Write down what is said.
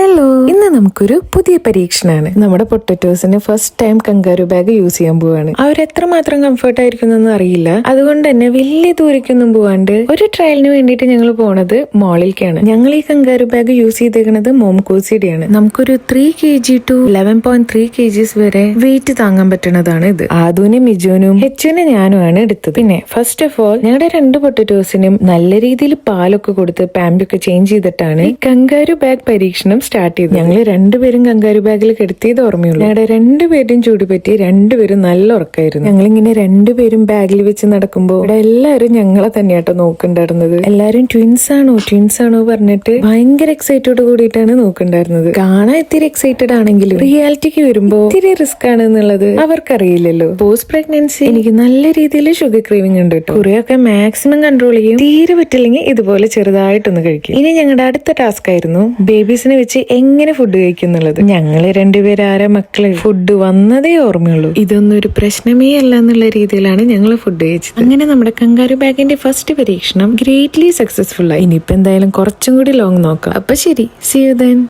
Hello, ഇന്ന് നമുക്കൊരു പുതിയ പരീക്ഷണമാണ്. നമ്മുടെ പൊട്ടറ്റോസിന് first time kangaroo bag use ചെയ്യാൻ പോവാണ്. അവർ എത്രമാത്രം കംഫർട്ട് ആയിരിക്കുന്നൊന്നും അറിയില്ല. അതുകൊണ്ട് തന്നെ വലിയ ദൂരേക്കൊന്നും പോവാണ്ട് ഒരു ട്രയലിന് വേണ്ടിയിട്ട് ഞങ്ങൾ പോണത് മോളിലേക്കാണ്. ഞങ്ങൾ ഈ കങ്കാരു ബാഗ് യൂസ് ചെയ്തേക്കുന്നത് മോംകോസിയുടെ ആണ്. നമുക്കൊരു 3 kg to 11.3 kgs വരെ വെയിറ്റ് താങ്ങാൻ പറ്റുന്നതാണ് ഇത്. ആദുവിനും മിജുവിനും ഹെച്ചുവിനും ഞാനുമാണ് എടുത്തത്. പിന്നെ ഫസ്റ്റ് ഓഫ് ഓൾ ഞങ്ങളുടെ 2 പൊട്ടറ്റോസിനും നല്ല രീതിയിൽ പാലൊക്കെ കൊടുത്ത് പാമ്പൊക്കെ ചേഞ്ച് ചെയ്തിട്ടാണ് ഈ കങ്കാരു ബാഗ് പരീക്ഷണം സ്റ്റാർട്ട് ചെയ്തു. ഞങ്ങൾ 2 പേരും കങ്കാരു ബാഗിൽ കിടത്തിയത് ഓർമ്മയുള്ളൂ. ഞങ്ങളുടെ 2 പേരും ചൂട് പറ്റി 2 പേരും നല്ല ഉറക്കായിരുന്നു. ഞങ്ങളിങ്ങനെ 2 പേരും ബാഗിൽ വെച്ച് നടക്കുമ്പോൾ ഇവിടെ എല്ലാവരും ഞങ്ങളെ തന്നെയാട്ടോ നോക്കണ്ടായിരുന്നത്. എല്ലാരും ട്വിൻസ് ആണോ പറഞ്ഞിട്ട് ഭയങ്കര എക്സൈറ്റഡ് കൂടിയിട്ടാണ് നോക്കണ്ടായിരുന്നത്. കാണാൻ ഇത്തിരി എക്സൈറ്റഡ് ആണെങ്കിലും റിയാലിറ്റിക്ക് വരുമ്പോ ഇത്തിരി റിസ്ക് ആണ് എന്നുള്ളത് അവർക്കറിയില്ലല്ലോ. പോസ്റ്റ് പ്രഗ്നൻസി എനിക്ക് നല്ല രീതിയിൽ ഷുഗർ ക്രേവിംഗ് ഉണ്ട് കേട്ടോ. കുറെയൊക്കെ മാക്സിമം കൺട്രോൾ ചെയ്യും. തീരെ പറ്റില്ലെങ്കിൽ ഇതുപോലെ ചെറുതായിട്ടൊന്ന് കഴിക്കും. ഇനി ഞങ്ങളുടെ അടുത്ത ടാസ്ക് ആയിരുന്നു ബേബീസിനെ വെച്ച് എങ്ങനെ ഫുഡ് കഴിക്കുന്നുള്ളത്. ഞങ്ങള് 2 പേര് ആരെ മക്കള് ഫുഡ് വന്നതേ ഓർമ്മയുള്ളൂ. ഇതൊന്നും ഒരു പ്രശ്നമേ അല്ല എന്നുള്ള രീതിയിലാണ് ഞങ്ങൾ ഫുഡ് കഴിച്ചത്. അങ്ങനെ നമ്മുടെ കങ്കാരു ബാഗിന്റെ ഫസ്റ്റ് പരീക്ഷണം ഗ്രേറ്റ്ലി സക്സസ്ഫുൾ ആയി. ഇനിയിപ്പോ എന്തായാലും കുറച്ചും കൂടി ലോങ് നോക്കാം. അപ്പൊ ശരി, സീ യു ദെൻ.